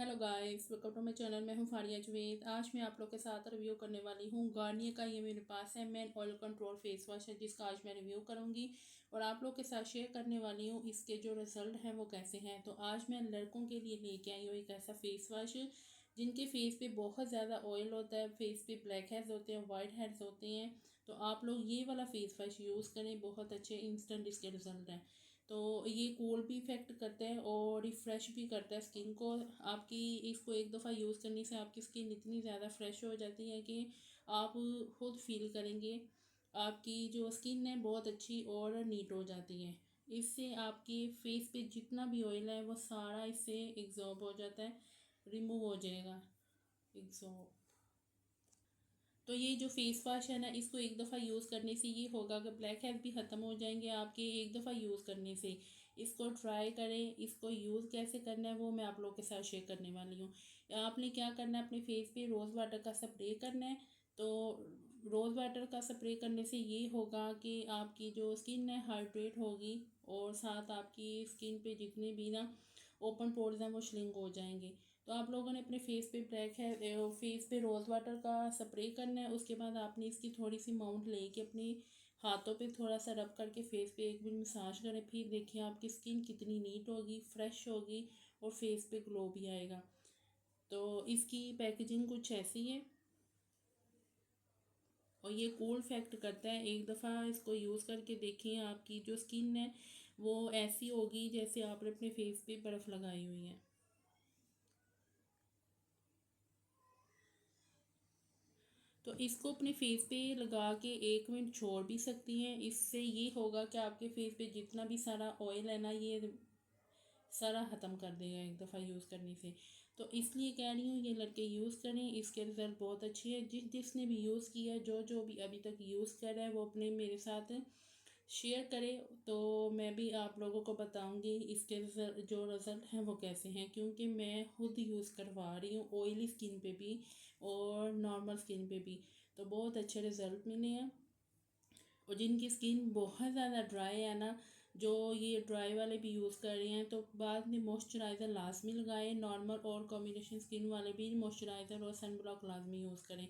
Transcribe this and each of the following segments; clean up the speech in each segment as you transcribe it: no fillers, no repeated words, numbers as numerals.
Hello guys, welcome to my channel. मैं हूं फारिया जवेद। आज मैं आप लोग के साथ रिव्यू करने वाली हूं गार्नियर का। ये मेरे पास है men oil control face wash है, जिसका आज मैं रिव्यू करूंगी और आप लोग के साथ शेयर करने वाली हूं इसके जो रिजल्ट हैं वो कैसे हैं। तो आज मैं लड़कों के लिए लेके आई हूँ एक ऐसा फेस वॉश जिनके फेस पे बहुत ज़्यादा ऑयल होता है, फेस पे ब्लैक हेड्स होते हैं, वाइट हेड्स होते हैं। तो आप लोग ये वाला फेस वॉश यूज़ करें, बहुत अच्छे इंस्टेंट इसके रिजल्ट हैं। तो ये कूल भी इफ़ेक्ट करता है और रिफ़्रेश भी करता है स्किन को। आपकी इसको एक दफ़ा यूज़ करने से आपकी स्किन इतनी ज़्यादा फ्रेश हो जाती है कि आप खुद फील करेंगे आपकी जो स्किन है बहुत अच्छी और नीट हो जाती है। इससे आपके फेस पे जितना भी ऑयल है वो सारा इससे एग्जॉर्ब हो जाता है, रिमूव हो जाएगा, एग्जॉर्ब। तो ये जो फेस वॉश है ना, इसको एक दफ़ा यूज़ करने से ये होगा कि ब्लैक हेड्स भी ख़त्म हो जाएंगे आपके एक दफ़ा यूज़ करने से। इसको ट्राई करें। इसको यूज़ कैसे करना है वो मैं आप लोगों के साथ शेयर करने वाली हूँ। आपने क्या करना है, अपने फेस पे रोज़ वाटर का स्प्रे करना है। तो रोज़ वाटर का स्प्रे करने से ये होगा कि आपकी जो स्किन है हाइड्रेट होगी और साथ आपकी स्किन पे जितने भी ना ओपन पोर्स हैं वो श्रिंक हो जाएंगे। तो आप लोगों ने अपने फेस पे ब्लैक है फेस पे रोज़ वाटर का स्प्रे करना है। उसके बाद आपने इसकी थोड़ी सी अमाउंट लेके अपने हाथों पे थोड़ा सा रब करके फेस पे एक मिनट मसाज करें। फिर देखिए आपकी स्किन कितनी नीट होगी, फ्रेश होगी और फेस पे ग्लो भी आएगा। तो इसकी पैकेजिंग कुछ ऐसी है और ये कूल इफेक्ट करता है। एक दफ़ा इसको यूज़ करके देखिए, आपकी जो स्किन है वो ऐसी होगी जैसे आपने अपने फेस पे बर्फ़ लगाई हुई है। तो इसको अपने फेस पे लगा के एक मिनट छोड़ भी सकती हैं। इससे ये होगा कि आपके फेस पे जितना भी सारा ऑयल है ना, ये सारा ख़त्म कर देगा एक दफ़ा यूज़ करने से। तो इसलिए कह रही हूँ ये लड़के यूज़ करें, इसके रिज़ल्ट बहुत अच्छे हैं। जिसने भी यूज़ किया, जो भी अभी तक यूज़ कर रहा है वो अपने मेरे साथ शेयर करें। तो मैं भी आप लोगों को बताऊंगी इसके जो रिज़ल्ट हैं वो कैसे हैं, क्योंकि मैं खुद यूज़ करवा रही हूँ ऑयली स्किन पे भी और नॉर्मल स्किन पे भी। तो बहुत अच्छे रिज़ल्ट मिले हैं। और जिनकी स्किन बहुत ज़्यादा ड्राई है ना, जो ये ड्राई वाले भी यूज़ कर रहे हैं, तो बाद में मॉइस्चराइज़र लाजमी लगाएं। नॉर्मल और कॉम्बिनेशन स्किन वाले भी मॉइस्चराइज़र और सन ब्लॉक लाजमी यूज़ करें।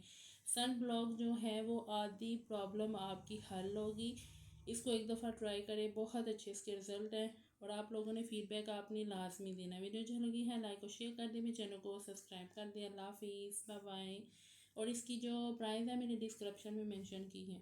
सन ब्लॉक जो है वो आधी प्रॉब्लम आपकी हल होगी। इसको एक दफ़ा ट्राई करें, बहुत अच्छे इसके रिज़ल्ट हैं। और आप लोगों ने फीडबैक आपने लाजमी देना। वीडियो जो लगी है लाइक और शेयर कर दें, मेरे चैनल को सब्सक्राइब कर दें। अल्लाह हाफिज़, बाय बाय। और इसकी जो प्राइस है मैंने डिस्क्रिप्शन में मेंशन की है।